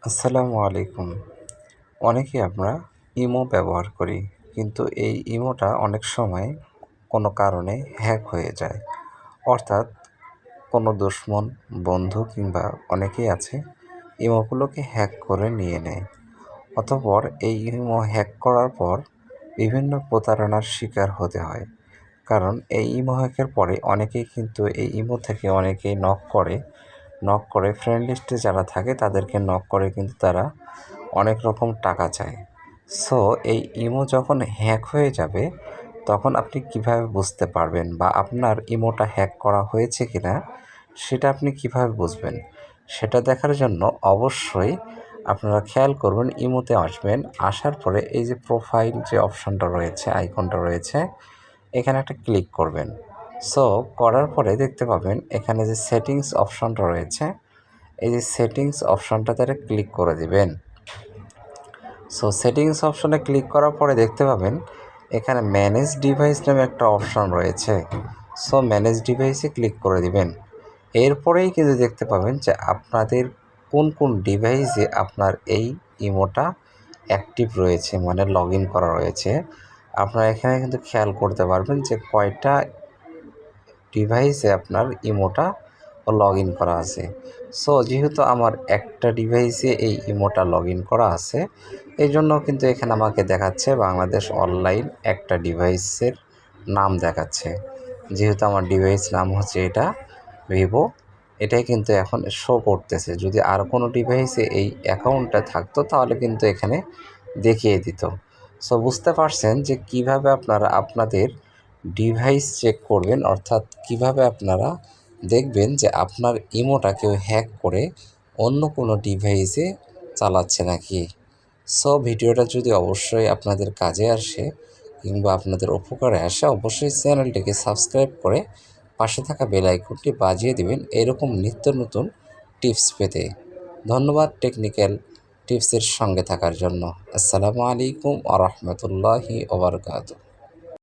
আসসালামু আলাইকুম। অনেকেই আমরা ইমো ব্যবহার করি। কিন্তু এই ইমোটা অনেক সময় কোনো কারণে হ্যাক হয়ে যায়। অর্থাৎ কোনো দুশমন, বন্ধু কিংবা অনেকেই আছে ইমোগুলোকে হ্যাক করে নিয়ে নেয়। অতঃপর এই ইমো হ্যাক করার পর বিভিন্ন প্রতারণার শিকার হতে হয়। কারণ এই ইমো হ্যাকের পরে অনেকেই কিন্তু এই ইমো থেকে অনেকেই নক করে ফ্রেন্ড লিস্টে যারা থাকে তাদেরকে নক করে কিন্তু তারা অনেক রকম টাকা চায়। সো এই ইমো যখন হ্যাক হয়ে যাবে তখন আপনি কিভাবে বুঝতে পারবেন বা আপনার ইমোটা হ্যাক করা হয়েছে কিনা সেটা আপনি কিভাবে বুঝবেন? সেটা দেখার জন্য অবশ্যই আপনারা খেয়াল করবেন ইমোতে আসবেন। আসার পরে এই যে প্রোফাইল যে অপশনটা রয়েছে, আইকনটা রয়েছে, এখানে একটা ক্লিক করবেন। সো করার পরে দেখতে পাবেন এখানে যে সেটিংস অপশনটা রয়েছে, এই যে সেটিংস অপশনটাতে ক্লিক করে দিবেন। সো সেটিংস অপশনে ক্লিক করার পরে দেখতে পাবেন এখানে ম্যানেজ ডিভাইস নামে একটা অপশন রয়েছে। সো ম্যানেজ ডিভাইসে ক্লিক করে দিবেন। এরপরেই কিন্তু দেখতে পাবেন যে আপনাদের কোন কোন ডিভাইসে আপনার এই ইমোটা অ্যাক্টিভ রয়েছে, মানে লগ ইন করা রয়েছে। আপনারা এখানে কিন্তু খেয়াল করতে পারবেন যে কয়টা ডিভাইসে আপনার ইমোটা লগ ইন করা আছে। সো যেহেতু আমার একটা ডিভাইসে এই ইমোটা লগ ইন করা আছে, এই জন্য কিন্তু এখানে আমাকে দেখাচ্ছে বাংলাদেশ অনলাইন একটা ডিভাইসের নাম দেখাচ্ছে। যেহেতু আমার ডিভাইস নাম হচ্ছে এটা ভিভো, এটাই কিন্তু এখন শো করতেছে। যদি আর কোনো ডিভাইসে এই অ্যাকাউন্টটা থাকতো তাহলে কিন্তু এখানে দেখিয়ে দিত। সো বুঝতে পারছেন যে কিভাবে আপনারা আপনাদের ডিভাইস চেক করবেন, অর্থাৎ কিভাবে আপনারা দেখবেন যে আপনার ইমোটা কেউ হ্যাক করে অন্য কোনো ডিভাইসে চালাচ্ছে নাকি। সো ভিডিওটা যদি অবশ্যই আপনাদের কাজে আসে কিংবা আপনাদের উপকারে আসে, অবশ্যই চ্যানেলটিকে সাবস্ক্রাইব করে পাশে থাকা বেল আইকনটি বাজিয়ে দিবেন এরকম নিত্য নতুন টিপস পেতে। ধন্যবাদ টেকনিক্যাল টিপসের সঙ্গে থাকার জন্য। আসসালামু আলাইকুম ওয়া রাহমাতুল্লাহি ওয়া বারাকাতুহু।